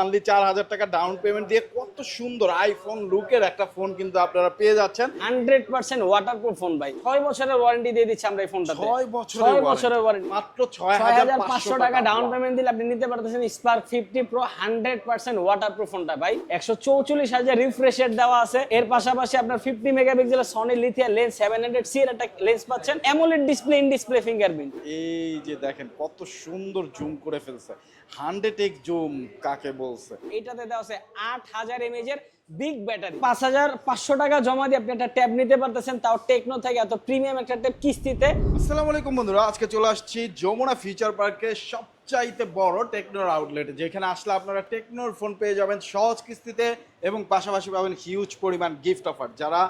Only 4000 টাকা down payment দিয়ে কত সুন্দর আইফোন লুকের একটা ফোন কিন্তু আপনারা পেয়ে যাচ্ছেন 100% ওয়াটারপ্রুফ ফোন ভাই 6 বছরের ওয়ারেন্টি দিয়ে দিচ্ছি আমরা এই ফোনটাতে 6 বছরের ওয়ারেন্টি মাত্র 6500 টাকা ডাউন পেমেন্ট দিলে আপনি নিতে পারতেছেন স্পার্ক 50 প্রো 100% ওয়াটারপ্রুফ ফোনটা ভাই 144 হাজার রিফ্রেশ রেট দেওয়া আছে। এর পাশাপাশি আপনার 50 মেগাপিক্সেলের সনি লিথিয়াম লেন্স 700 সি এর একটা লেন্স পাচ্ছেন, AMOLED display in display fingerprint. এই যে দেখেন কত সুন্দর জুম করে ফেলছে 100x জুম কাকে বলছে। এটাতে দেওয়া আছে 8000 এমএএইচ এর বিগ ব্যাটারি। 5500 টাকা জমা দিয়ে আপনি একটা ট্যাব নিতে পারতেছেন, তাও টেকনো থেকে এত প্রিমিয়াম একটা ট্যাব কিস্তিতে। আসসালামু আলাইকুম বন্ধুরা, আজকে চলে আসছি যমুনা ফিউচার পার্কের সবচাইতে বড় টেকনোর আউটলেট, যেখানে আসলে আপনারা টেকনোর ফোন পেয়ে যাবেন সহজ কিস্তিতে এবং পাশাপাশি পাবেন হিউজ পরিমাণ গিফট অফার। যারা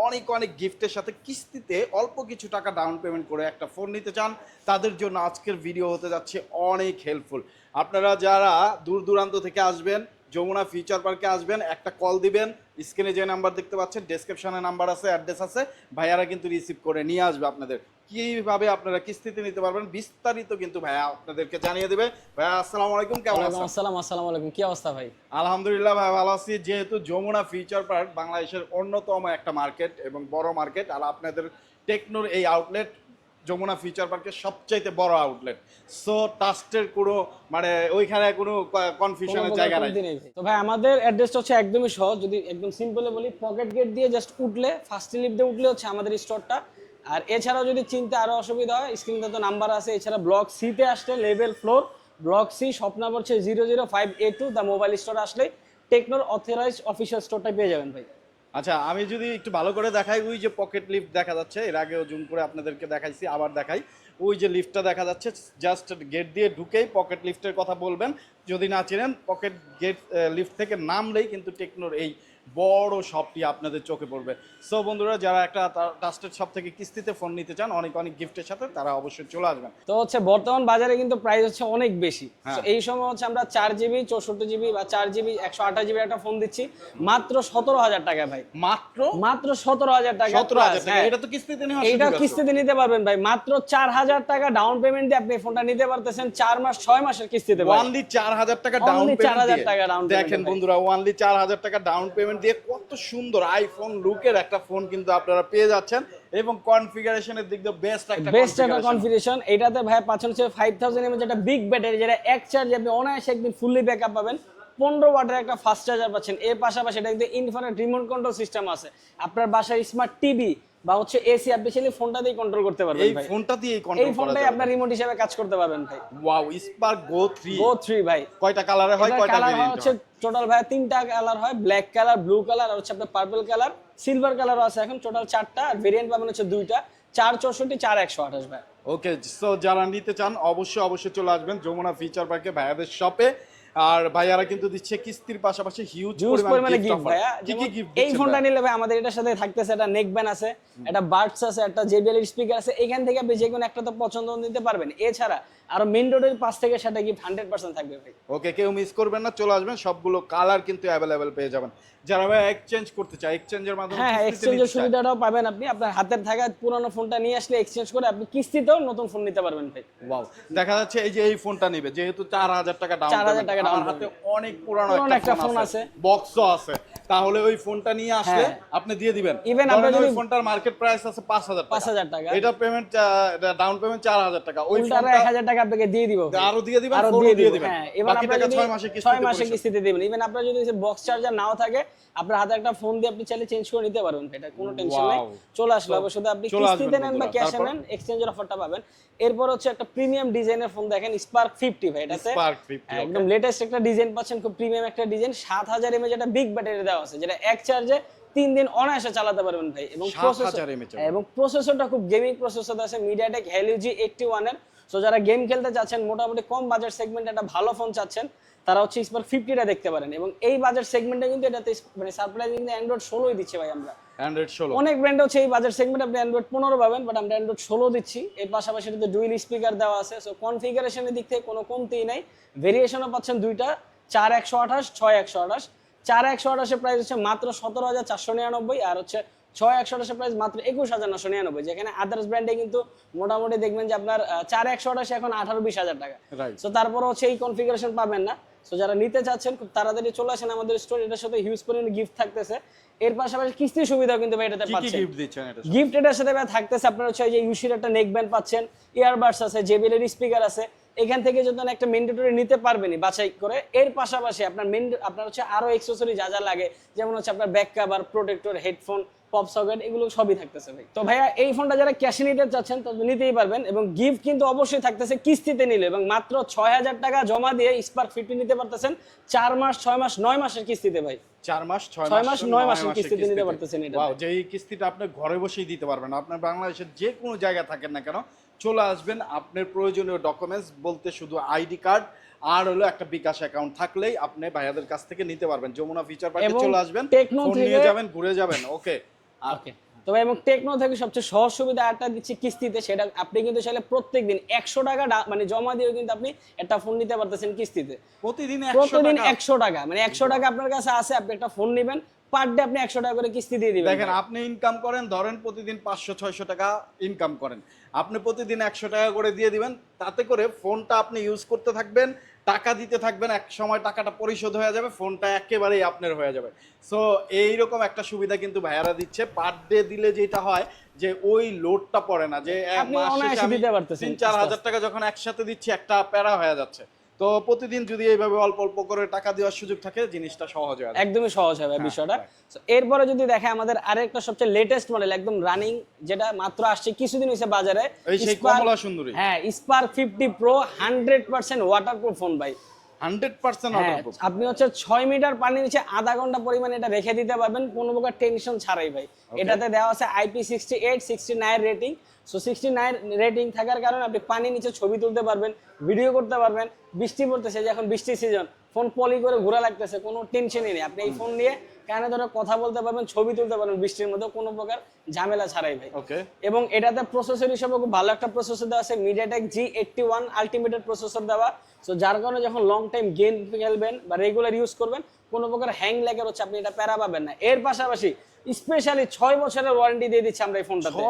অনেক অনেক গিফটের সাথে কিস্তিতে অল্প কিছু টাকা ডাউন পেমেন্ট করে একটা ফোন নিতে চান, তাদের জন্য আজকের ভিডিও হতে যাচ্ছে অনেক হেল্পফুল। আপনারা যারা দূর দূরান্ত থেকে আসবেন, যমুনা ফিউচার পার্কে আসবেন, একটা কল দিবেন, স্ক্রিনে যে নাম্বার দেখতে পাচ্ছেন, ডেসক্রিপশনে নাম্বার আছে, অ্যাড্রেস আছে, ভাইয়ারা কিন্তু রিসিভ করে নিয়ে আসবে আপনাদের। কীভাবে আপনারা কিস্তিতে নিতে পারবেন বিস্তারিত কিন্তু ভাইয়া আপনাদেরকে জানিয়ে দেবে। ভাইয়া আসসালামু আলাইকুম, কেমন আছেন? আসসালামু আলাইকুম, কি অবস্থা ভাই? আলহামদুলিল্লাহ ভাই ভালো আছি। যেহেতু যমুনা ফিউচার পার্ক বাংলাদেশের অন্যতম একটা মার্কেট এবং বড় মার্কেট, আর আপনাদের টেকনোর এই আউটলেট যমুনা ফিউচার পার্কের সবচাইতে বড় আউটলেট, সো ট্রাস্টের কোনো মানে ওইখানে কোনো কনফিউশনের জায়গা নাই। তো ভাই আমাদের অ্যাড্রেসটা হচ্ছে একদমই সহজ, যদি একদম সিম্পলে বলি, পকেট গেট দিয়ে জাস্ট উঠলে, ফার্স্ট লিফট দিয়ে উঠলে হচ্ছে আমাদের স্টোরটা। আর এছাড়াও যদি চিনতে আরো অসুবিধা হয়, স্ক্রিনে তো নাম্বার আছে। এছাড়া ব্লক সিতে আসলে level floor, block C, shop number হচ্ছে 005A2, দ্য মোবাইল স্টোর আসলে টেকনোর অথরাইজড অফিসিয়াল স্টোরটা পেয়ে যাবেন ভাই। আচ্ছা, আমি যদি একটু ভালো করে দেখাই, ওই যে পকেট লিফট দেখা যাচ্ছে, এর আগেও জুম করে আপনাদেরকে দেখাইছি, আবার দেখাই। ওই যে লিফটটা দেখা যাচ্ছে, জাস্ট গেট দিয়ে ঢুকেই পকেট লিফটের কথা বলবেন। যদি না চেনেন, পকেট গেট লিফট থেকে নামলেই কিন্তু টেকনোর এই বড় শপটি আপনাদের চোখে পড়বে। সো বন্ধুরা, যারা একটা ট্রাস্টেড শপ থেকে কিস্তিতে ফোন নিতে চান অনেক অনেক গিফটের সাথে, তারা অবশ্যই চলে আসবেন। তো হচ্ছে বর্তমান বাজারে কিন্তু প্রাইস হচ্ছে অনেক বেশি। এই সময় হচ্ছে আমরা 4GB 64GB বা 4GB 128GB একটা ফোন দিচ্ছি মাত্র 17000 টাকা ভাই। মাত্র 17000 টাকা। 17000 টাকা। এটা তো কিস্তিতে নেওয়া, এটা কিস্তিতে নিতে পারবেন ভাই। মাত্র 4000 টাকা ডাউন পেমেন্ট দিয়ে আপনি ফোনটা নিতে পারতেছেন 4 মাস 6 মাসের কিস্তিতে ভাই। অনলি 4000 টাকা ডাউন পেমেন্ট। দেখেন বন্ধুরা, অনলি 4000 টাকা ডাউন পেমেন্ট দিয়ে কত সুন্দর আইফোন লুকের একটা ফোন কিন্তু আপনারা পেয়ে যাচ্ছেন এবং কনফিগারেশনের দিক দিয়ে বেস্ট একটা কনফিগারেশন। এটাতে ভাই পাচ্ছেন হচ্ছে 5000 mAh একটা বিগ ব্যাটারি, যেটা এক চার্জে আপনি অনায়াসে একদিন ফুললি ব্যাকআপ পাবেন। 15 ওয়াটের একটা ফাস্ট চার্জার পাচ্ছেন। এর পাশাপাশি এটা কিন্তু ইনফিনিট রিমোট কন্ট্রোল সিস্টেম আছে। আপনার বাসায় স্মার্ট টিভি বা হচ্ছে এসি আপনি চাইলে ফোনটা দিয়ে কন্ট্রোল করতে পারবেন ভাই। এই ফোনটা দিয়ে কন্ট্রোল করা যাবে। এই ফোনটাই আপনার রিমোট হিসেবে কাজ করতে পারবেন ভাই। ওয়াও, স্পার্ক গো 3 ভাই। কয়টা কালারে হয়, কয়টা ভেরিয়েন্ট হচ্ছে টোটাল ভাই 3টা কালার হয়, ব্ল্যাক কালার, ব্লু কালার আর হচ্ছে আপনার পার্পল কালার, সিলভার কালারও আছে। এখন টোটাল 4টা আর ভেরিয়েন্ট পাবেন হচ্ছে 2টা, 464, 4128 ভাই। ওকে, সো যারা নিতে চান অবশ্যই চলে আসবেন যমুনা ফিউচার পার্কে ভাইয়াদের শপে। আর ভাইয়ারা কিন্তু দিচ্ছে কিস্তির পাশাপাশি হিউজ পরিমাণে গিফট ভাইয়া। কি কি গিফট এই ফোনটা নিলে ভাই আমাদের এটার সাথে থাকতেছে একটা নেক ব্যান্ড আছে, একটা বাডস আছে, একটা JBL এর স্পিকার আছে। এখান থেকে আপনি যে কোনো একটা তো পছন্দ নিতে পারবেন। এছাড়া আরো মেইন রোডের পাশ থেকে সেটা গিফট 100% থাকবে ভাই। ওকে, কেউ মিস করবেন না, চলে আসবেন। সবগুলো কালার কিন্তু অ্যাভেলেবেল পেয়ে যাবেন। যারা ভাই এক্সচেঞ্জ করতে চায়, এক্সচেঞ্জের মাধ্যমে হ্যাঁ, এক্সচেঞ্জের সুবিধাটাও পাবেন আপনি। আপনার হাতের থাকা পুরনো ফোনটা নিয়ে আসলে এক্সচেঞ্জ করে আপনি কিস্তিতেও নতুন ফোন নিতে পারবেন ভাই। ওয়াও, দেখা যাচ্ছে এই যে এই ফোনটা নেবে, যেহেতু 4000 টাকা ডাউন পেমেন্ট, আমার হাতে অনেক পুরানো একটা ফোন আছে, বক্সও আছে, তাহলে ওই ফোনটা নিয়ে আসলে আপনি দিয়ে দিবেন। ইভেন আপনার যদি ফোনটার মার্কেট প্রাইস আছে 5000 টাকা, এটা পেমেন্ট ডাউন পেমেন্ট 4000 টাকা, ওই ফোনটা 1000 টাকা আপনাকে দিয়ে দিব, আরো দিয়ে দিবেন, ফোনও দিয়ে দিবেন। হ্যাঁ, এবার বাকি টাকা 6 মাসে কিস্তিতে দিবেন। ইভেন আপনার যদি বক্স চার্জার নাও থাকে, আপনার হাতে একটা ফোন দিয়ে আপনি চাইলে চেঞ্জ করে নিতে পারবেন, এটা কোনো টেনশন নাই। চলে আসলে অবশ্যই আপনি কিস্তিতে নেন বা ক্যাশে নেন, এক্সচেঞ্জের অফারটা পাবেন। এরপর হচ্ছে একটা প্রিমিয়াম ডিজাইনের ফোন দেখেন, স্পার্ক 50 ভাই। এটাতে একদম লেটেস্ট একটা ডিজাইন পাচ্ছেন, খুব প্রিমিয়াম একটা ডিজাইন। 7000 mAh একটা বিগ ব্যাটারি দেওয়া আছে, যেটা এক চার্জে 3 দিন অনায়াসে চালাতে পারবেন ভাই। এবং প্রসেসরটা খুব গেমিং প্রসেসর আছে, MediaTek Helio G81 এর। সো যারা গেম খেলতে চাচ্ছেন, মোটামুটি কম বাজেট সেগমেন্টে একটা ভালো ফোন চাচ্ছেন, তারা হচ্ছে স্পার্ক 50টা দেখতে পারেন। এবং এই বাজেট সেগমেন্টে কিন্তু এটাতে মানে সারপ্রাইজিংলি অ্যান্ড্রয়েড 16 দিচ্ছে ভাই আমরা। অ্যান্ড্রয়েড 16 অনেক ব্র্যান্ড হচ্ছে এই বাজেট সেগমেন্টে আপনি অ্যান্ড্রয়েড 15 পাবেন, বাট আমরা অ্যান্ড্রয়েড 16 দিচ্ছি। এর পাশাপাশি এটাতে ডুয়াল স্পিকার দেওয়া আছে। সো কনফিগারেশনের দিক থেকে কোনো কমতিই নাই। ভেরিয়েশনও পাচ্ছেন দুইটা, 4128, 6128। 4128 এর প্রাইস হচ্ছে মাত্র 17499, আর হচ্ছে 6128 এর প্রাইস মাত্র 21999, যেখানে আদার্স ব্র্যান্ডে কিন্তু মোটামুটি দেখবেন যে আপনার 4128 এখন 18-20 হাজার টাকা। সো তারপরে হচ্ছে এই কনফিগারেশন পাবেন না। সো যারা নিতে চাচ্ছেন খুব তাড়াতাড়ি চলে আসেন আমাদের স্টোর, এটার সাথে হিউজ পরিমাণে গিফট থাকতেছে। এর পাশাপাশি কিস্তির সুবিধাও কিন্তু ভাই এটাতে কি কি পাচ্ছেন। গিফট দিচ্ছেন এটা? গিফট এটার সাথে ভাই থাকতেছে আপনার হচ্ছে এই যে ইউসির একটা নেক ব্যান্ড পাচ্ছেন, ইয়ারবাডস আছে, জেবিএল এর স্পিকার আছে। এখান থেকে যদি একটা ম্যান্ডেটরি নিতে পারবেনই বাছাই করে। এর পাশাপাশি আপনার হচ্ছে আরো অ্যাকসেসরি যা যা লাগে, যেমন হচ্ছে আপনার back cover, protector, headphone, pop socket, এগুলো সবই থাকতেছে ভাই। তো ভাইয়া এই ফোনটা যারা ক্যাশে নিতে চাচ্ছেন তো নিতেই পারবেন, এবং গিফট কিন্তু অবশ্যই থাকতেছে কিস্তিতে নিলে, এবং মাত্র 6000 টাকা জমা দিয়ে স্পার্ক 50 নিতে পারতেছেন 4 মাস 6 মাস 9 মাসের কিস্তিতে ভাই। 4 মাস 6 মাস 9 মাসের কিস্তিতে নিতে পারতেছেন এটা। ওয়াও, যেই কিস্তিটা আপনি ঘরে বসেই দিতে পারবেন। আপনার বাংলাদেশের যে কোনো জায়গায় থাকেন না কেন, চলে আসবেন, আপনার প্রয়োজনীয় ডকুমেন্টস বলতে শুধু আইডি কার্ড আর হলো একটা বিকাশ অ্যাকাউন্ট থাকলেই আপনি ভাইয়াদের কাছ থেকে নিতে পারবেন। যমুনা ফিচার পার্কে চলে আসবেন, ফোন নিয়ে যাবেন, ঘুরে যাবেন। ওকে ওকে। তো ভাই এবং টেকনো থেকে সবচেয়ে সহজ সুবিধা একটা দিচ্ছি কিস্তিতে, সেটা আপনি কিন্তু চাইলে প্রত্যেকদিন 100 টাকা মানে জমা দিয়ে কিন্তু আপনি একটা ফোন নিতে পারতেছেন কিস্তিতে। প্রতিদিন 100 টাকা, মানে 100 টাকা আপনার কাছে আছে, আপনি একটা ফোন নেবেন, পার ডে আপনি 100 টাকা করে কিস্তি দিয়ে দিবেন। দেখেন, আপনি ইনকাম করেন, ধরেন প্রতিদিন 500-600 টাকা ইনকাম করেন, আপনি প্রতিদিন 100 টাকা করে দিয়ে দিবেন। তাতে করে ফোনটা আপনি ইউজ করতে থাকবেন, টাকা দিতে থাকবেন, এক সময় টাকাটা পরিশোধ হয়ে যাবে, ফোনটা একেবারেই আপনার হয়ে যাবে। সো এইরকম একটা সুবিধা কিন্তু ভাইয়ারা দিচ্ছে। পার ডে দিলে যেটা হয় যে ওই লোডটা পড়ে না, যে এক মাস শেষে আমি 3-4 হাজার টাকা যখন একসাথে দিচ্ছি, একটা প্যারা হয়ে যাচ্ছে। তো প্রতিদিন যদি এইভাবে অল্প অল্প করে টাকা দেওয়ার সুযোগ থাকে, জিনিসটা সহজ হয়ে যায়, একদমই সহজ হবে বিষয়টা। এরপরে যদি দেখে আমাদের আরেকটা সবচেয়ে লেটেস্ট মডেল, একদম রানিং, যেটা মাত্র আসছে কিছুদিন হয়েছে বাজারে, এই সেই কমলা সুন্দরী। হ্যাঁ, স্পার্ক 50 প্রো 100% ওয়াটারপ্রুফ ফোন ভাই। 100% ওয়াটারপ্রুফ। আপনি হচ্ছে 6 মিটার পানির নিচে আধা ঘন্টা পরিমাণ এটা রেখে দিতে পারবেন কোনো প্রকার টেনশন ছাড়াই ভাই। এটাতে দেওয়া আছে IP68 69 রেটিং। সো 69 রেটিং থাকার কারণে আপনি পানির নিচে ছবি তুলতে পারবেন, ভিডিও করতে পারবেন। বৃষ্টি পড়তেছে, যে এখন বৃষ্টি সিজন, ফোন পলি করে ঘোরা লাগতেছে, কোনো টেনশনই নেই। আপনি এই ফোন নিয়ে কানে ধরে কথা বলতে পারবেন, ছবি তুলতে পারবেন বৃষ্টির মধ্যে, কোনো প্রকার ঝামেলা ছাড়াই ভাই। ওকে। এবং এটাতে প্রসেসর হিসেবে খুব ভালো একটা প্রসেসর দেওয়া আছে, MediaTek G81 আলটিমেটেড প্রসেসর দেওয়া। সো যার কারণে যখন লং টাইম গেম খেলবেন বা রেগুলার ইউজ করবেন, কোনো প্রকার হ্যাং ল্যাগের হচ্ছে আপনি এটা প্যারা পাবেন না। এর পাশাপাশি স্পেশালি 6 বছরের ওয়ারেন্টি দিয়ে দিচ্ছি আমরা এই ফোনটাতে।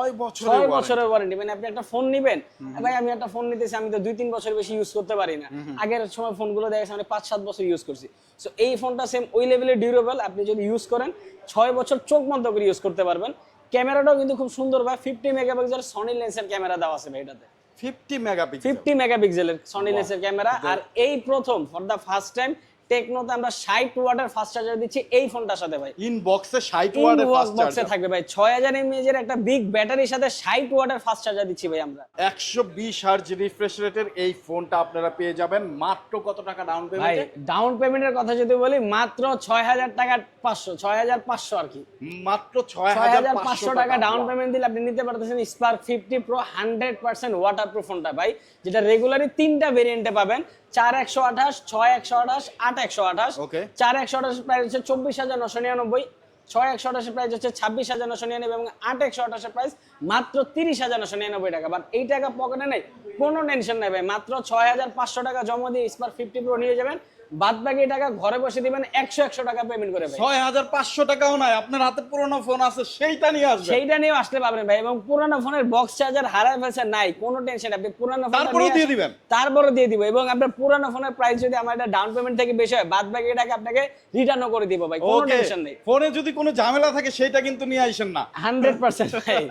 6 বছরের ওয়ারেন্টি, মানে আপনি একটা ফোন নিবেন, ভাই আমি একটা ফোন নিতেছি, আমি তো 2-3 বছর বেশি ইউজ করতে পারি না। আগের সময় ফোনগুলো দেখা যাচ্ছে আমি 5-7 বছর ইউজ করছি। সো এই ফোনটা সেম ওই লেভেলে ডিউরেবল, আপনি যদি ইউজ করেন 6 বছর চোখ বন্ধ করে ইউজ করতে পারবেন। ক্যামেরাটাও কিন্তু খুব সুন্দর ভাই, 50 মেগাপিক্সেল সনি লেন্সের ক্যামেরা দেওয়া আছে ভাই এটাতে। 50 মেগাপিক্সেলের সনি লেন্সের ক্যামেরা। আর এই প্রথম ফর দা ফার্স্ট টাইম টেকনোতে আমরা 60 ওয়াটের ফাস্ট চার্জার দিচ্ছি এই ফোনটার সাথে ভাই। ইনবক্সে 60 ওয়াটের ফাস্ট চার্জার বক্সে থাকবে ভাই। 6000 mAh এর একটা বিগ ব্যাটারির সাথে 60 ওয়াটের ফাস্ট চার্জার দিচ্ছি ভাই আমরা। 120 হার্জ রিফ্রেশ রেটের এই ফোনটা আপনারা পেয়ে যাবেন মাত্র কত টাকা ডাউন পেমেন্টে? ভাই ডাউন পেমেন্টের কথা যদি বলি, মাত্র 6000 টাকা 500 6500 আর কি, মাত্র 6500 টাকা ডাউন পেমেন্ট দিলে আপনি নিতে পারতেছেন স্পার্ক 50 প্রো 100% ওয়াটারপ্রুফ ফোনটা ভাই, যেটা রেগুলারই 3টা ভেরিয়েন্টে পাবেন, 4128, 6128, 8128। ওকে। 4128 প্রাইস হচ্ছে 24999, 6128 প্রাইস হচ্ছে 26999 এবং 8128 প্রাইস মাত্র 30999 টাকা। বাট এই টাকা পকেটে নেই, কোনো টেনশন নাই ভাই, মাত্র 6500 টাকা জমা দিয়ে স্পার্ক 50 প্রো নিয়ে যাবেন। বাদ বাকি টাকা ঘরে বসে দিবেন 100 টাকা পেমেন্ট করে ভাই। 6500 টাকাও নাই, আপনার হাতে পুরনো ফোন আছে, সেইটা নিয়ে আসবেন, সেইটা নিয়ে আসতে পারবেন ভাই। এবং পুরানো ফোনের বক্স চার্জার হারায় ফেলছে নাই, কোনো টেনশন, আপনি পুরানো ফোনটা তারপরে দিয়ে দিবেন, তারপরে দিয়ে দিব। এবং আপনার পুরানো ফোনের প্রাইস যদি আমার এটা ডাউন পেমেন্ট থেকে বেশি হয়, বাদ বাকি টাকা আপনাকে রিটার্নও করে দিব ভাই, কোনো টেনশন নেই। ফোনে যদি কোনো ঝামেলা থাকে সেটা কিন্তু নিয়ে আইসেন না। 100% ভাই।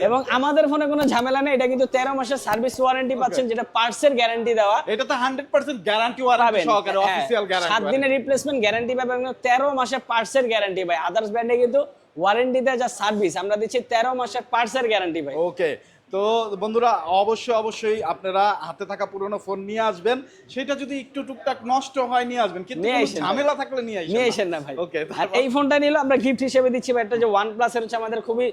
এবং আমাদের ফোনে কোনো ঝামেলা নেই, এটা কিন্তু 13 মাসের সার্ভিস ওয়ারেন্টি পাচ্ছেন, যেটা পার্টসের গ্যারান্টি দেওয়া। এটা তো 100% গ্যারান্টি ওয়ারেন্টি সহকারে, অফিশিয়াল গ্যারান্টি, 7 দিনের রিপ্লেসমেন্ট গ্যারান্টি পাবেন, 13 মাসের পার্টসের গ্যারান্টি ভাই। আদার্স ব্র্যান্ডে কিন্তু ওয়ারেন্টি দেয়, যা সার্ভিস আমরা দিচ্ছি 13 মাসের পার্টসের গ্যারান্টি ভাই। ওকে। তো বন্ধুরা, অবশ্যই আপনারা হাতে থাকা পুরনো ফোন নিয়ে আসবেন, সেটা যদি একটু টুকটাক নষ্ট হয় নিয়ে আসবেন, কিন্তু ঝামেলা থাকলে নিয়ে আসেন না ভাই। ওকে। আর এই ফোনটা নিলো আমরা গিফট হিসেবে দিচ্ছি ভাই, একটা যে OnePlus এর হচ্ছে আমাদের খুবই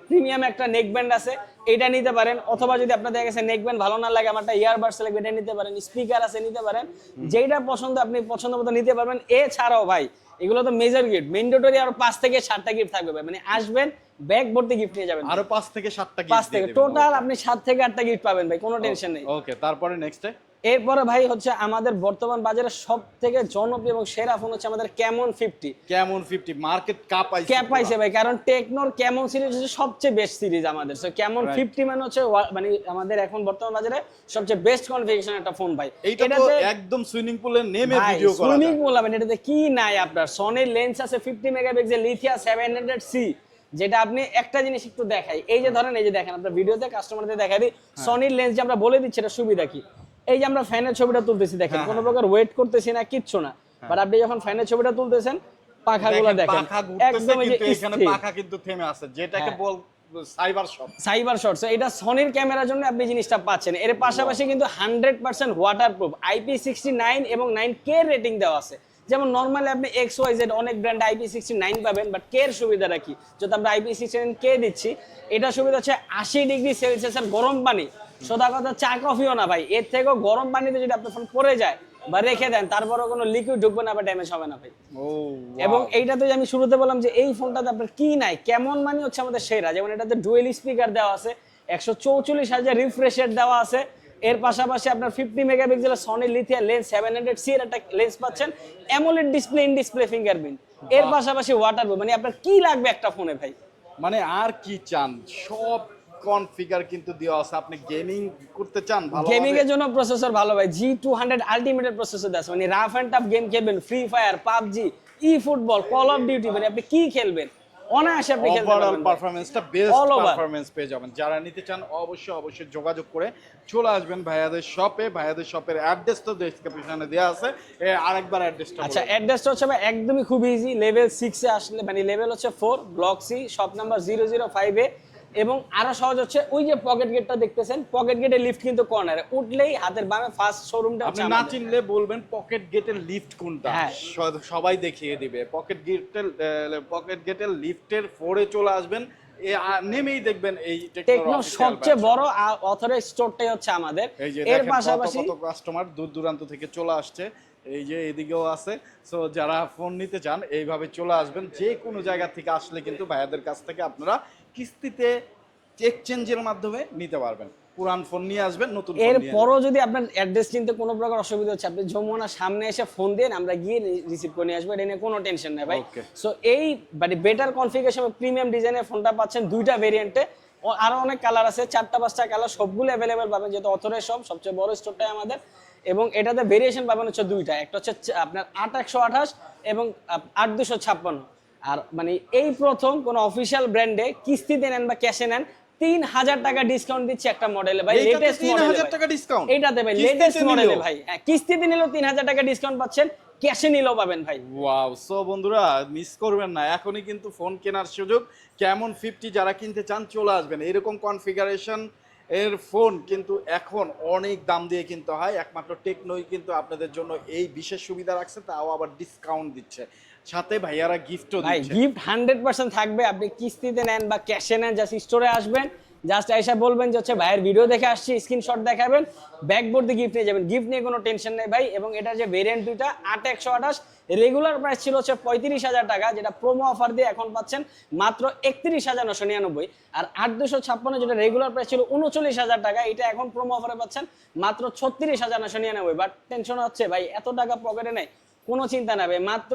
প্রিমিয়াম একটা নেক ব্যান্ড আছে, এটা নিতে পারেন। অথবা যদি আপনাদের কাছে নেক ব্যান্ড ভালো না লাগে, আমারটা ইয়ারবাডস লাগবে, এটা নিতে পারেন। স্পিকার আছে, নিতে পারেন, যেইটা পছন্দ আপনি পছন্দ মতো নিতে পারবেন। এছাড়াও ভাই এগুলো তো মেজর গিফট, ম্যান্ডেটরি আরো 5 থেকে 7টা গিফট থাকবে ভাই, মানে আসবেন ব্যাগ ভর্তি গিফট নিয়ে যাবেন, আরো 5 থেকে 7টা গিফট, 5 থেকে টোটাল আপনি 7 থেকে 8টা গিফট পাবেন ভাই, কোনো টেনশন নেই। ওকে, তারপরে নেক্সটে এরপরে ভাই হচ্ছে আমাদের বর্তমান বাজারে সব থেকে জনপ্রিয় এবং সেরা ফোন হচ্ছে আমাদের ক্যামন 50। ক্যামন 50 মার্কেট ক্যাপ পাইছে ভাই, কারণ টেকনোর ক্যামন সিরিজ হচ্ছে সবচেয়ে বেস্ট সিরিজ আমাদের। সো ক্যামন 50 মানে হচ্ছে মানে আমাদের এখন বর্তমান বাজারে সবচেয়ে বেস্ট কনফিগারেশন একটা ফোন ভাই। এইটা তো একদম সুইমিং পুলে নেমে ভিডিও করা যায়। সুইমিং পুল হবে, এটাতে কি নাই আপনার? সনির লেন্স আছে 50 মেগাপিক্সেল লিথিয়া 700C, যেটা আপনি একটা জিনিস একটু দেখাই, এই যে ধরেন এই যে দেখেন আপনার ভিডিওতে কাস্টমারদের দেখাই দিই সনির লেন্স যে আমরা বলে দিচ্ছি এটা সুবিধা কি। এই যে আমরা ফ্যানের ছবিটা তুলতেছি দেখেন, কোনো প্রকার ওয়েট করতেছি না, কিচ্ছু না, বাট আপনি যখন ফ্যানের ছবিটা তুলতেছেন পাখাগুলো দেখেন একদম এই যে এখানে পাখা কিন্তু থেমে আছে, যেটাকে বল সাইবার শট। সো এটা সনির ক্যামেরার জন্য আপনি জিনিসটা পাচ্ছেন। এর পাশাপাশি কিন্তু 100% ওয়াটারপ্রুফ, IP69 এবং 9K রেটিং দেওয়া আছে। যেমন নরমালি আপনি XYZ অনেক ব্র্যান্ড IP69 পাবেন, বাট কে এর সুবিধাটা কি? যদি আমরা IP69K দিচ্ছি, এটা সুবিধা হচ্ছে 80 ডিগ্রি সেলসিয়াসের গরম পানি, সোজা কথা চা কফিও না ভাই, এর থেকেও গরম পানিতে যদি আপনার ফোন পড়ে যায় বা রেখে দেন তারপরেও কোনো লিকুইড ঢুকবে না বা ড্যামেজ হবে না ভাই। এবং এইটাতে আমি শুরুতে বললাম যে এই ফোনটাতে আপনার কি নাই, কেমন মানে হচ্ছে আমাদের সেরা। যেমন এটাতে ডুয়েল স্পিকার দেওয়া আছে, 144,000 রিফ্রেশ রেট দেওয়া আছে। এর পাশাপাশি আপনার 50 মেগাপিক্সেলের সনি লিথিয়া লেন্স 700C এর একটা লেন্স পাচ্ছেন, AMOLED display, in display fingerprint. এর পাশাপাশি ওয়াটারপ্রুফ, মানে আপনার কি লাগবে একটা ফোনে ভাই? মানে আর কি চান, সব কনফিগার কিন্তু দেওয়া আছে। আপনি গেমিং করতে চান, ভালো গেমিং এর জন্য প্রসেসর ভালো ভাই, G200 আলটিমেট প্রসেসর আছে, মানে রাফ এন্ড টাফ গেম খেলবেন, free fire, PUBG, E football, call of duty, মানে আপনি কি খেলবেন অনায়াসে আপনি খেলতে পারবেন। ওভারঅল পারফরম্যান্সটা বেস্ট পারফরম্যান্স পেয়ে যাবেন। যারা নিতে চান অবশ্যই যোগাযোগ করে চলে আসবেন ভাইয়াদের শপে। ভাইয়াদের শপের অ্যাড্রেস তো ডেসক্রিপশনে দেওয়া আছে, আরেকবার অ্যাড্রেসটা। আচ্ছা, অ্যাড্রেসটা হচ্ছে ভাই একদমই খুব ইজি। লেভেল 6 এ আসলে, মানে লেভেল হচ্ছে 4, ব্লক সি, শপ নাম্বার 005 এ। এবং আরো সহজ হচ্ছে ওই যে পকেট গেটটা দেখতেছেন, পকেট গেটের লিফট কিন্তু কর্নারে উঠলেই হাতের বামে ফার্স্ট শোরুমটা আপনি না চিনলে বলবেন পকেট গেটের লিফট কোনটা, সবাই দেখিয়ে দিবে। পকেট গেটের লিফটের 4 এ চলে আসবেন, নেমেই দেখবেন এই টেকনো সবচেয়ে বড় অথরাইজড স্টোরটাই হচ্ছে আমাদের। এর পাশাপাশি কত কাস্টমার দূর দূরান্ত থেকে চলে আসছে, এই যে এদিকেও আছে। সো যারা ফোন নিতে চান এইভাবে চলে আসবেন, যে কোনো জায়গা থেকে আসলে কিন্তু ভাইয়াদের কাছ থেকে আপনারা কিস্তিতে এক্সচেঞ্জের মাধ্যমে নিতে পারবেন। পুরান ফোন নিয়ে আসবেন, নতুন ফোন নিয়ে। এরপরও যদি আপনার অ্যাড্রেস চিনতে কোনো প্রকার অসুবিধা হচ্ছে, আপনি যমুনা সামনে এসে ফোন দেন, আমরা গিয়ে রিসিভ করে নিয়ে আসবো, এটা নিয়ে কোনো টেনশন নেই ভাই। সো এই মানে বেটার কনফিগারেশন, প্রিমিয়াম ডিজাইনের ফোনটা পাচ্ছেন দুইটা ভেরিয়েন্টে, আরো অনেক কালার আছে, 4টা-5টা কালার, সবগুলো অ্যাভেলেবেল পাবেন, যেহেতু অথরাইজড শপ, সবচেয়ে বড় স্টোরটাই আমাদের। এবং এটাতে ভেরিয়েশন পাবেন হচ্ছে দুইটা, একটা হচ্ছে আপনার 8/128 এবং 8/256। আর মানে এই প্রথম কোন অফিশিয়াল ব্র্যান্ডে কিস্তিতে নেন বা ক্যাশে নেন 3,000 টাকা ডিসকাউন্ট দিচ্ছে একটা মডেলে ভাই, লেটেস্ট মডেল 3,000 টাকা ডিসকাউন্ট এইটাতে ভাই, লেটেস্ট মডেলে ভাই। হ্যাঁ, কিস্তিতে নিলেও 3,000 টাকা ডিসকাউন্ট পাচ্ছেন, ক্যাশে নিলেও পাবেন ভাই। ওয়াও! সো বন্ধুরা মিস করবেন না, এখনই কিন্তু ফোন কেনার সুযোগ। ক্যামন 50 যারা কিনতে চান চলে আসবেন। এরকম কনফিগারেশন এর ফোন কিন্তু এখন অনেক দাম দিয়ে কিনতে হয়, একমাত্র টেকনোই কিন্তু আপনাদের জন্য এই বিশেষ সুবিধা রাখছে, তাও আবার ডিসকাউন্ট দিচ্ছে, সাথে ভাইয়ারা গিফটও ভাই দিচ্ছে। গিফট 100% থাকবে, আপনি কিস্তিতে নেন বা ক্যাশে নেন, জাস্ট স্টোরে আসবেন, জাস্ট এসে বলবেন যে হচ্ছে ভাইয়ের ভিডিও দেখে আসছি, স্ক্রিনশট দেখাবেন, ব্যাকবোর্ড দিয়ে গিফট নিয়ে যাবেন। গিফট নিয়ে কোনো টেনশন নেই ভাই। এবং এটা যে ভেরিয়েন্ট দুইটা 8/128, রেগুলার প্রাইস ছিল হচ্ছে 35,000 টাকা, যেটা প্রোমো অফার দিয়ে এখন পাচ্ছেন মাত্র 31,999। আর 8/256 যেটা রেগুলার প্রাইস ছিল 39,000 টাকা, এটা এখন প্রোমো অফারে পাচ্ছেন মাত্র 36,999। বাট টেনশন হচ্ছে ভাই এত টাকা পকেটে নেই, কোনো চিন্তা নাই ভাই, মাত্র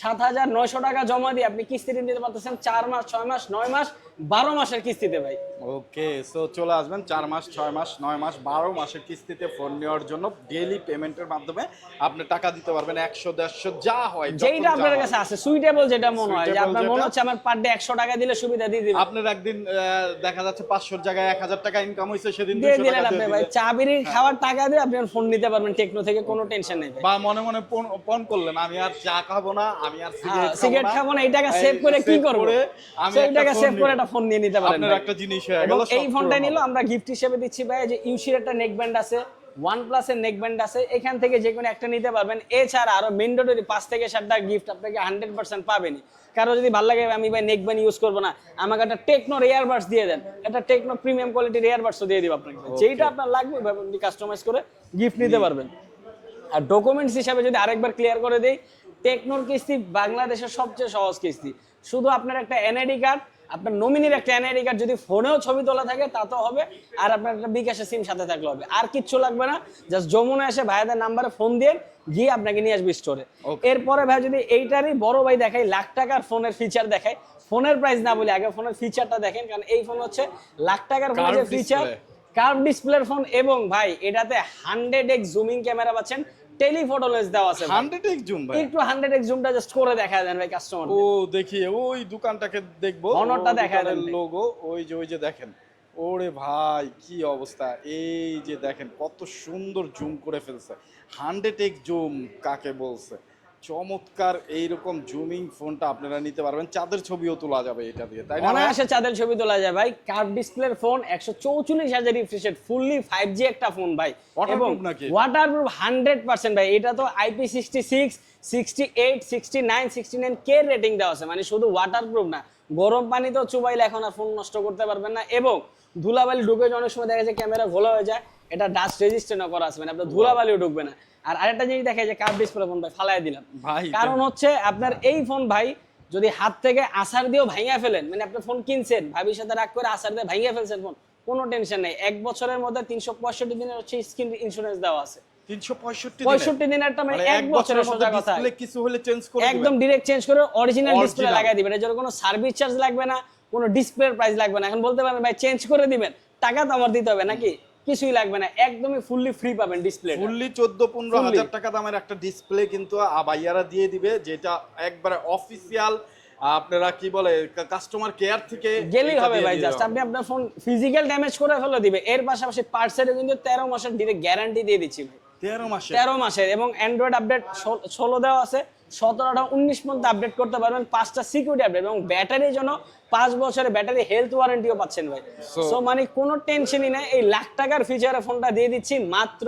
7,900 টাকা জমা দিয়ে আপনি কিস্তিতে নিতে পারতেছেন 4 মাস, 6 মাস, 9 মাস, 12 মাসের কিস্তিতে ভাই। ওকে, সো চলে আসবেন 4 মাস, 6 মাস, 9 মাস, 12 মাসের কিস্তিতে ফোন নেওয়ার জন্য। ডেইলি পেমেন্টের মাধ্যমে আপনি টাকা দিতে পারবেন 100-150 যা হয়, যেটা আপনার কাছে আছে সুইটেবল, যেটা মনে হয় যে আপনার মনে হচ্ছে আমার পার ডে 100 টাকা দিলে সুবিধা দিয়ে দিবেন। আপনার একদিন দেখা যাচ্ছে 500 জায়গায় 1000 টাকা ইনকাম হইছে, সেদিন দিয়ে 200 দিলেন টাকা আপনি দিয়ে ভাই, দিলেন। চা বিড়ি খাওয়ার টাকা দিয়ে আপনি ফোন নিতে পারবেন টেকনো থেকে, কোনো টেনশন নেই ভাই। বা মনে মনে ফোন করলেন, আমি আর চা খাবো না, আমি আর সিগারেট খাবো না, এই টাকা সেভ করে কি করব, সেই টাকা সেভ করে একটা ফোন নিয়ে নিতে পারেন। আপনার একটা জিনিস হয়ে গেল। এই ফোনটা নিলো আমরা গিফট হিসেবে দিচ্ছি ভাই, যে ইউসির একটা নেক ব্যান্ড আছে, OnePlus এর নেক ব্যান্ড আছে, এখান থেকে যে কোনো একটা নিতে পারবেন। এছাড়া আরো ম্যান্ডেটরি 5 থেকে 7টা গিফট আপনাকে 100% পাবেনই। কারো যদি ভালো লাগে আমি ভাই নেক ব্যান্ড ইউজ করবো না, আমাকে একটা টেকনোর ইয়ারবাডস দিয়ে দেন, একটা টেকনো প্রিমিয়াম কোয়ালিটির ইয়ারবাডসও দিয়ে দিব আপনাকে, যেটা আপনার লাগবে আপনি কাস্টমাইজ করে গিফট নিতে পারবেন। আর ডকুমেন্টস হিসাবে যদি আরেকবার ক্লিয়ার করে দেই, টেকনোর কিস্তি বাংলাদেশের সবচেয়ে সহজ কিস্তি। শুধু আপনার একটা এনআইডি কার্ড আপনার নমিনির একটা এনআইডি কার্ড যদি ফোনেও ছবি তোলা থাকে তা তো হবে, আর আপনার একটা বিকাশের সিম সাথে থাকলে হবে, আর কিচ্ছু লাগবে না। জাস্ট যমুনা এসে ভাইয়াদের নাম্বারে ফোন দিয়ে গিয়ে আপনাকে নিয়ে আসবে স্টোরে। এরপরে ভাই যদি এইটারই বড় ভাই দেখাই, লাখ টাকার ফোনের ফিচার দেখাই, ফোনের প্রাইস না বলি, আগে ফোনের ফিচারটা দেখেন, কারণ এই ফোন হচ্ছে লাখ টাকার ফোনের যে ফিচার, কার্ভ ডিসপ্লের ফোন, এবং ভাই এটাতে 100x জুমিং ক্যামেরা পাচ্ছেন, টেলিফটো লেন্স দেওয়া আছে। 100x জুম ভাই, একটু 100x জুমটা জাস্ট করে দেখায় দেন ভাই কাস্টমার। ও দেখি ওই দোকানটাকে দেখবো, অনরটা দেখায় দেন লোগো, ওই যে দেখেন, ওরে ভাই কি অবস্থা, এই যে দেখেন কত সুন্দর জুম করে ফেলছে। 100x জুম কাকে বলছে, চমৎকার এইরকম জুমিং ফোনটা আপনারা নিতে পারবেন, চাঁদের ছবিও তোলা যাবে এটা দিয়ে, তাই না? অনায়াসে চাঁদের ছবি তোলা যায় ভাই। কার্ভ ডিসপ্লের phone, 144,000 refresh rate, fully 5G একটা ফোন ভাই, এবং ওয়াটারপ্রুফ 100% ভাই। এটা তো IP66, 68, 69, 69 কে রেটিং দেওয়া আছে, মানে শুধু ওয়াটারপ্রুফ না, গরম পানিতেও চুবাইলে এখন আর ফোন নষ্ট করতে পারবেন না, এবং ধুলাবালি ঢুকে অনেক সময় দেখা যায় ক্যামেরা ঘোলা হয়ে যায়, এটা ডাস্ট রেজিস্ট্যান্টও করা আছে, মানে আপনার ধুলাবালিও ঢুকবে না। আর আরেকটা জিনিস দেখা যায় কার্ভ ডিসপ্লে ফোন ভাই ফালাই দিলাম ভাই, কারণ হচ্ছে আপনার এই ফোন ভাই যদি হাত থেকে আসার দিয়েও ভাঙিয়া ফেলেন, মানে আপনি ফোন কিনছেন ভাবির সাথে রাগ করে আসার দিয়ে ভাঙিয়া ফেলছেন ফোন, কোনো টেনশন নেই, 1 বছরের মধ্যে 365 দিনের হচ্ছে স্ক্রিন ইন্স্যুরেন্স দেওয়া আছে। 365 দিনেরটা মানে 1 বছরের সোজা কথা, কিছু হলে চেঞ্জ করে একদম ডাইরেক্ট চেঞ্জ করে অরিজিনাল ডিসপ্লে লাগাই দিবেন, এর জন্য কোনো সার্ভিস চার্জ লাগবে না, কোনো ডিসপ্লের প্রাইস লাগবে না। এখন বলতে পারেন ভাই চেঞ্জ করে দিবেন, টাকা তো আমার দিতে হবে নাকি, কিছুই লাগবে না, একদমই ফুললি ফ্রি পাবেন ডিসপ্লে, ফুললি 14-15 হাজার টাকা দামের একটা ডিসপ্লে কিন্তু ভাইয়ারা দিয়ে দিবে, যেটা একবারে অফিসিয়াল, আপনারা কি বলে কাস্টমার কেয়ার থেকে গেলেই হবে ভাই, জাস্ট আপনি আপনার ফোন ফিজিক্যাল ড্যামেজ করে ফেলে দিবে। এর পাশাপাশি পার্টসেরও কিন্তু 13 মাসের ডিরেক্ট গ্যারান্টি দিয়ে দিচ্ছি ভাই, 13 মাসের, এবং অ্যান্ড্রয়েড আপডেট 16 দেওয়া আছে, 17টা 19 পর্যন্ত আপডেট করতে পারবেন, 5টা সিকিউরিটি আপডেট, এবং ব্যাটারির জন্য 5 বছরের ব্যাটারি হেলথ ওয়ারেন্টিও পাচ্ছেন ভাই। সো মানে কোনো টেনশনই নাই, এই লাখ টাকার ফিচারে ফোনটা দিয়ে দিচ্ছি মাত্র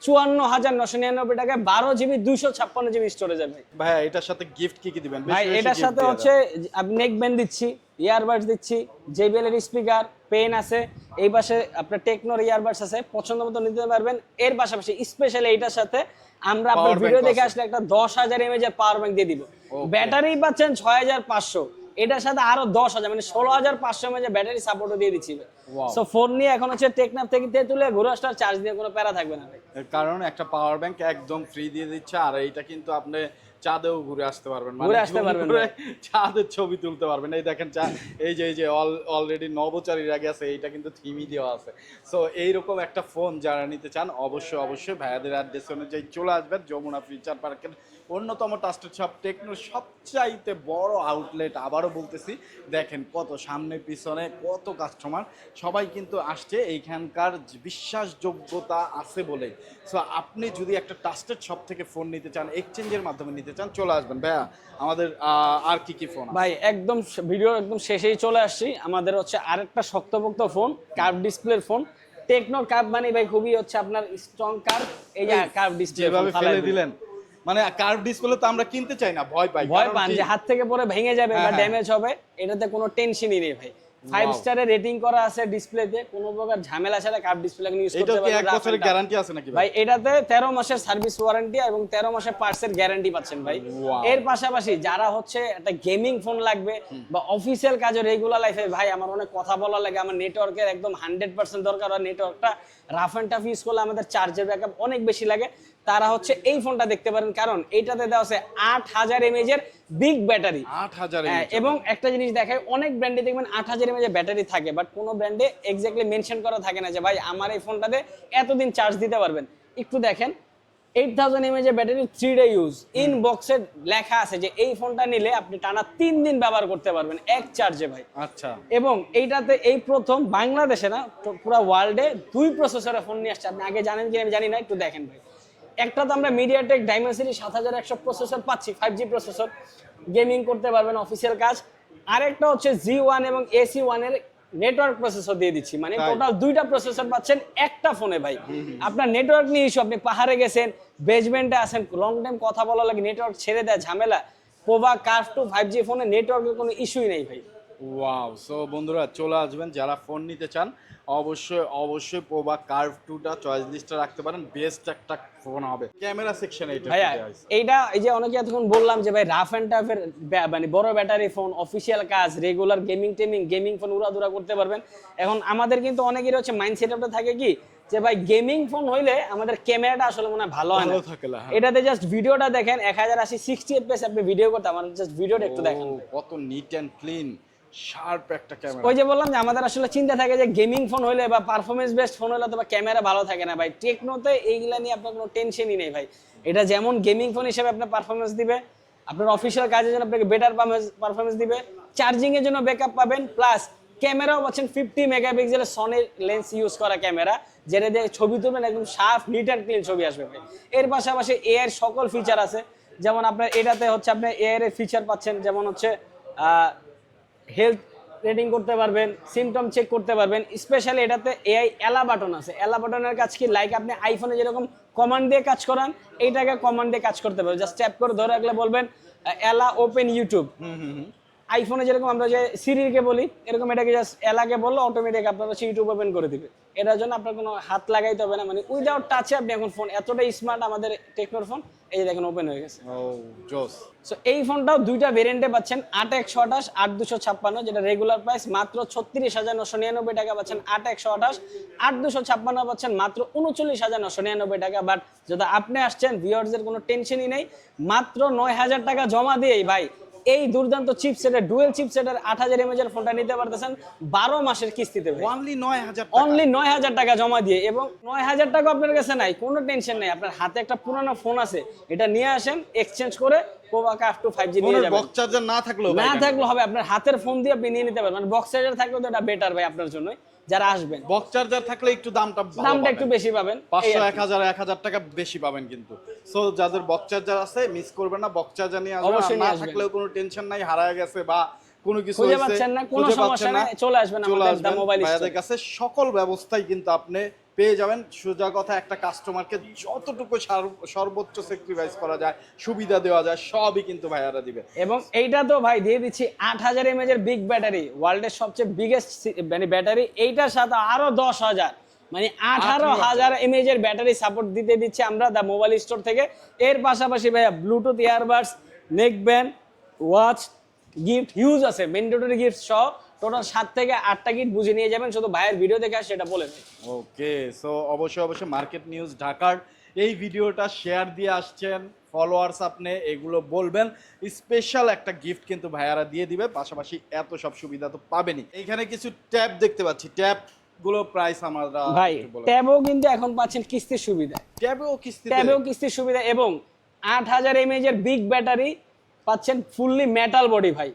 54,999 টাকায়, 12GB 256GB স্টোরেজ ভাই। ভাই এটার সাথে গিফট কি দিবেন ভাই? এটার সাথে হচ্ছে আপনি নেক ব্যান্ড দিচ্ছি, ইয়ারবাডস দিচ্ছি, JBL এর স্পিকার, পেন আছে, এই পাশে আপনার টেকনোর ইয়ারবাডস আছে, পছন্দ মতো নিতে পারবেন। এর পাশাপাশি স্পেশালি এইটার সাথে আমরা আপনার ভিডিও দেখে আসলে একটা 10,000 mAh এর পাওয়ার ব্যাংক দিয়ে দিব। ব্যাটারি পাচ্ছেন 6,500, এটার সাথে আরো 10,000 মানে 16,500 mAh ব্যাটারি সাপোর্টও দিয়ে দিচ্ছি। সো ফোন নিয়ে এখন হচ্ছে টেকনাফ থেকে তেতুলিয়া ঘুরে আসলে চার্জ দিয়ে কোনো প্যারা থাকবে না ভাই, কারণ একটা পাওয়ার ব্যাংক একদম ফ্রি দিয়ে দিচ্ছে, আর এইটা কিন্তু আপনি চাঁদেও ঘুরে আসতে পারবেন, ঘুরে আসতে পারবেন, চাঁদের ছবি তুলতে পারবেন। এই দেখেন এই যে অলরেডি নবচারীরা গেছে, এইটা কিন্তু থিমই দেওয়া আছে। সো এইরকম একটা ফোন যারা নিতে চান অবশ্যই ভাইয়াদের অ্যাড্রেস অনুযায়ী চলে আসবেন যমুনা ফিউচার পার্কের অন্যতম ট্রাস্টেড শপ, টেকনোর সবচাইতে বড় আউটলেট। আবারও বলতেছি, দেখেন কত সামনে পিছনে কত কাস্টমার, সবাই কিন্তু আসছে, এইখানকার বিশ্বাসযোগ্যতা আছে বলে। সো আপনি যদি একটা ট্রাস্টেড শপ থেকে ফোন নিতে চান, এক্সচেঞ্জের মাধ্যমে নিতে চান, চলে আসবেন ভাইয়া। আমাদের আর কি ফোন ভাই? একদম ভিডিওর একদম শেষেই চলে আসছি, আমাদের হচ্ছে আরেকটা শক্তপোক্ত ফোন, কার্ভ ডিসপ্লের ফোন, টেকনো কার্ভ মানে ভাই খুবই হচ্ছে আপনার স্ট্রং কার্ভ। এই যে কার্ভ ডিসপ্লে যেভাবে ফেলে দিলেন, মানে কার্ভ ডিসপ্লে তো আমরা কিনতে চাই না, ভয় পান যে হাত থেকে পরে ভেঙে যাবে বা ড্যামেজ হবে, এটাতে কোনো টেনশনই নেই ভাই। 5 স্টারের রেটিং করা আছে ডিসপ্লেতে, কোনো প্রকার ঝামেলা ছাড়া কার্ভ ডিসপ্লে ইউজ করতে পারবেন। এটা কি 1 বছরের গ্যারান্টি আছে নাকি ভাই? এটাতে 13 মাসের সার্ভিস ওয়ারেন্টি এবং 13 মাসের পার্টসের গ্যারান্টি পাচ্ছেন ভাই। এর পাশাপাশি যারা হচ্ছে একটা গেমিং ফোন লাগবে বা অফিসিয়াল কাজে রেগুলার লাইফে, ভাই আমার অনেক কথা বলা লাগে, আমার নেটওয়ার্কের একদম 100% দরকার, আর নেটওয়ার্কটা রাফ এন্ড টাফ ইউজ করলে আমাদের চার্জের ব্যাকআপ অনেক বেশি লাগে, তারা হচ্ছে এই ফোনটা দেখতে পারেন, কারণ এইটাতে দেওয়া আছে 8000 mAh এর বিগ ব্যাটারি। 8000 এবং একটা জিনিস দেখায়, অনেক ব্র্যান্ডে দেখবেন 8000 mAh ব্যাটারি থাকে, বাট কোনো ব্র্যান্ডে এক্স্যাক্টলি মেনশন করা থাকে না যে ভাই আমার এই ফোনটাতে এতদিন চার্জ দিতে পারবেন। একটু দেখেন 8000 mAh battery 3 day use, in বক্সে লেখা আছে যে এই ফোনটা নিলে আপনি টানা 3 দিন ব্যবহার করতে পারবেন এক চার্জে ভাই। আচ্ছা। এবং এইটাতে এই প্রথম বাংলাদেশে না পুরো ওয়ার্ল্ডে 2 প্রসেসরের ফোন নিয়ে আসছে। আপনি আগে জানেন কি আমি জানি না, একটু দেখেন ভাই। একটা তো আমরা মিডিয়াটেক ডাইমেনসিটি 7100 প্রসেসর পাচ্ছি, 5G প্রসেসর, গেমিং করতে পারবেন, অফিসিয়াল কাজ। আরেকটা হচ্ছে G1 এবং AC1 এর নেটওয়ার্ক প্রসেসর দিয়ে দিচ্ছি, মানে টোটাল 2টা প্রসেসর পাচ্ছেন একটা ফোনে ভাই। আপনার নেটওয়ার্ক নিয়ে ইস্যু, আপনি পাহাড়ে গেছেন, বেসমেন্টে আছেন, লং টাইম কথা বলা লাগে, নেটওয়ার্ক ছেড়ে দেয় ঝামেলা, পোভা কার্ভ টু 5G ফোনে নেটওয়ার্কের কোনো ইস্যুই নেই ভাই। ওয়াও, সো বন্ধুরা চলে আসবেন যারা ফোন নিতে চান, অবশ্যই পোভা কার্ভ 2টা চয়েস লিস্টে রাখতে পারেন, বেস্ট একটা ফোন হবে। ক্যামেরা সেকশনে এটা ভাইয়া এইটা এই যে অনেকে এতক্ষণ বললাম যে ভাই রাফ অ্যান্ড টাফের মানে বড় ব্যাটারি ফোন, অফিসিয়াল কাজ, রেগুলার গেমিং ফোন উড়াদুরা করতে পারবেন। এখন আমাদের কিন্তু অনেকেরই হচ্ছে মাইন্ড সেটআপটা থাকে কি যে ভাই গেমিং ফোন হইলে আমাদের ক্যামেরাটা আসলে মনে হয় ভালো হয় না, এটাতে জাস্ট ভিডিওটা দেখেন 1080 60 fps আপনি ভিডিও করতে, আমার জাস্ট ভিডিওটা একটু দেখেন কত নিট এন্ড ক্লিন শার্প একটা ক্যামেরা। ওই যে বললাম যে আমাদের আসলে চিন্তা থাকে যে গেমিং ফোন হইলে বা পারফরমেন্স বেসড ফোন হইলে তো ক্যামেরা ভালো থাকে না ভাই, টেকনোতে এইগুলা নিয়ে আপনার কোনো টেনশনই নেই ভাই। এটা যেমন গেমিং ফোন হিসেবে আপনার পারফরমেন্স দিবে, আপনার অফিসিয়াল কাজের জন্য আপনাকে বেটার পারফরমেন্স দিবে, চার্জিং এর জন্য ব্যাকআপ পাবেন, প্লাস ক্যামেরাও পাচ্ছেন 50 মেগাপিক্সেলের সনির লেন্স ইউজ করা ক্যামেরা, যেটা দিয়ে ছবি তুলবেন একদম সাফ নিট অ্যান্ড ক্লিন ছবি আসবে ভাই। এর পাশাপাশি এআই এর সকল ফিচার আছে, যেমন আপনার এটাতে হচ্ছে আপনি এআই এর ফিচার পাচ্ছেন, যেমন হচ্ছে হেলথ রেটিং করতে পারবেন, সিমটম চেক করতে পারবেন, স্পেশালি এটাতে এআই এলা বাটন আছে। এলা বাটনের কাজ কি, লাইক আপনি আইফোনে যেরকম কমান্ড দিয়ে কাজ করান, এইটাকে কমান্ড দিয়ে কাজ করতে পারবেন। জাস্ট ট্যাপ করে ধরে রাখলে বলবেন এলা ওপেন ইউটিউব। আইফোনে যেরকম আমরা যে সিরিকে বলি, এরকম এটাকে জাস্ট এলাকে বললে অটোমেটিক আপনার হচ্ছে ইউটিউব ওপেন করে দিবে। এটার জন্য আপনার কোনো হাত লাগাইতে হবে না, মানে উইদাউট টাচে আপনি এখন ফোন এতটাই স্মার্ট আমাদের টেকনোর ফোন, এই যে দেখেন ওপেন হয়ে গেছে। ও জোস। সো এই ফোনটাও দুইটা ভেরিয়েন্টে পাচ্ছেন, 8128, 8256, যেটা রেগুলার প্রাইস মাত্র 36,999 টাকা পাচ্ছেন। 8128, 8256 পাচ্ছেন মাত্র 39,999 টাকা। বাট যদি আপনি আসছেন, ভিউয়ার্সদের কোনো টেনশনই নেই, মাত্র 9,000 টাকা জমা দিয়েই ভাই এই দুর্দান্ত চিপসেটের ডুয়েল চিপসেটের 8000 mAh এর ফোনটা নিতে পারতেছেন 12 মাসের কিস্তিতে ভাই। অনলি 9,000 টাকা জমা দিয়ে, এবং 9,000 টাকা আপনার কাছে নাই, কোনো টেনশন নেই, আপনার হাতে একটা পুরানো ফোন আছে, এটা নিয়ে আসেন, এক্সচেঞ্জ করে পোভা কার্ভ 2 5G নিয়ে যাবেন। বক্স চার্জার না থাকলেও হবে, আপনার হাতের ফোন দিয়ে আপনি নিয়ে নিতে পারবেন। মানে বক্স চার্জার থাকলে তো এটা বেটার ভাই আপনার জন্য, যারা আসবেন। বক্স চার্জার থাকলে একটু দামটা একটু বেশি পাবেন, 500 1000 টাকা বেশি পাবেন কিন্তু। সো যাদের বক্স চার্জার আছে মিস করবেন না, বক্স চার্জার নিয়ে আসবেন। না থাকলেও কোনো টেনশন নাই, হারায় গেছে বা কোনো কিছু খুঁজে পাচ্ছেন না, কোনো সমস্যা নাই, চলে আসবেন আমাদের দা মোবাইল স্টোরের কাছে। সকল ব্যবস্থাই কিন্তু আপনি পেয়ে যাবেন। সোজা কথা, একটা কাস্টমারকে যতটুকু সর্বোচ্চ স্যাক্রিফাইস করা যায়, সুবিধা দেওয়া যায়, সবই কিন্তু ভাইয়ারা দিবে। এবং এইটা তো ভাই দিয়ে দিচ্ছি 8000 mAh এর বিগ ব্যাটারি, ওয়ার্ল্ডের সবচেয়ে বিগেস্ট মানে ব্যাটারি, এইটার সাথে আরো 10,000 মানে 18,000 mAh এর ব্যাটারি সাপোর্ট দিতে দিচ্ছে আমরা দা মোবাইল স্টোর থেকে। এর পাশাপাশি ভাইয়া Bluetooth earbuds, neck band, watch, gift huge আছে, ম্যান্ডেটরি গিফট সহ টোটাল 7 থেকে 8টা গিফট বুঝে নিয়ে যাবেন, শুধু ভাইয়ের ভিডিও দেখে সেটা বলে দেন। ওকে, সো অবশ্যই মার্কেট নিউজ ঢাকার এই ভিডিওটা শেয়ার দিয়ে আসছেন, ফলোয়ার্স আপনি এগুলো বলবেন, স্পেশাল একটা গিফট কিন্তু ভাইয়ারা দিয়ে দিবে। পাশাপাশি এত সব সুবিধা তো পাবেনই। এইখানে কিছু ট্যাব দেখতে পাচ্ছি, ট্যাব গুলো প্রাইস আমরা ভাই ট্যাবও কিন্তু এখন পাচ্ছেন কিস্তির সুবিধা, ট্যাবেও কিস্তির সুবিধা, এবং 8000 mAh এর বিগ ব্যাটারি পাচ্ছেন ফুললি মেটাল বডি ভাই,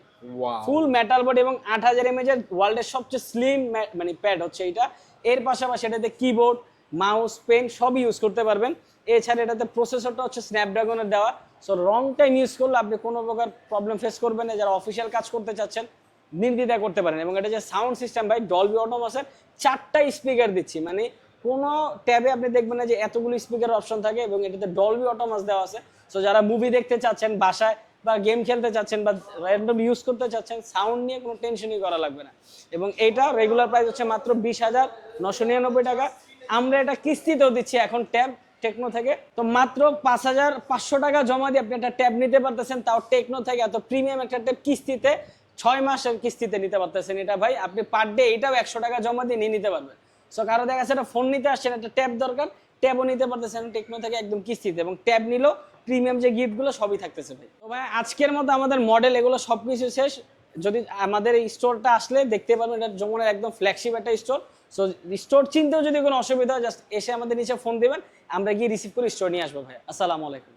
ফুল মেটাল বডি, এবং 8000 mAh এর ওয়ার্ল্ডের সবচেয়ে স্লিম মানে প্যাড হচ্ছে এটা। এর পাশাপাশি এটাতে কিবোর্ড, মাউস, পেন সবই ইউজ করতে পারবেন। এছাড়া এটাতে প্রসেসরটা হচ্ছে স্ন্যাপড্রাগনের দেওয়া, সো লং টাইম ইউজ করলে আপনি কোনো প্রকার প্রবলেম ফেস করবেন না। যারা অফিসিয়াল কাজ করতে চাচ্ছেন নির্দ্বিধায় করতে পারেন। এবং এটা যে সাউন্ড সিস্টেম ভাই, ডলবি অটোমসের 4টা স্পিকার দিচ্ছি, মানে কোনো ট্যাবে আপনি দেখবেন না যে এতগুলো স্পিকার অপশন থাকে, এবং এটাতে ডলবি অটোমস দেওয়া আছে। সো যারা মুভি দেখতে চাচ্ছেন বাসায়, বা গেম খেলতে চাচ্ছেন, বা র্যান্ডম ইউজ করতে চাচ্ছেন, সাউন্ড নিয়ে কোনো টেনশনই করা লাগবে না। এবং এইটা রেগুলার প্রাইস হচ্ছে মাত্র 20,999 টাকা। আমরা এটা কিস্তিতেও দিচ্ছি এখন ট্যাব টেকনো থেকে, তো মাত্র 5,500 টাকা জমা দিয়ে আপনি একটা ট্যাব নিতে পারতেছেন, তাও টেকনো থেকে। এত প্রিমিয়াম একটা ট্যাব কিস্তিতে 6 মাসের কিস্তিতে নিতে পারতেছেন। এটা ভাই আপনি পার ডে এটাও 100 টাকা জমা দিয়ে নিয়ে নিতে পারবেন। সো কারো দেখা যাচ্ছে একটা ফোন নিতে আসছেন, একটা ট্যাব দরকার, ট্যাবও নিতে পারতেছেন টেকনো থেকে একদম কিস্তিতে, এবং ট্যাব নিলেও প্রিমিয়াম যে গিফটগুলো সবই থাকতেছে ভাই। তো ভাই আজকের মতো আমাদের মডেল এগুলো সবকিছু শেষ। যদি আমাদের এই স্টোরটা আসলে দেখতে পারবেন, এটা যমুনার একদম ফ্ল্যাগশিপ একটা স্টোর। সো স্টোর চিনতেও যদি কোনো অসুবিধা হয়, জাস্ট এসে আমাদের নিচে ফোন দেবেন, আমরা গিয়ে রিসিভ করে স্টোর নিয়ে আসবো ভাই। আসসালামু আলাইকুম।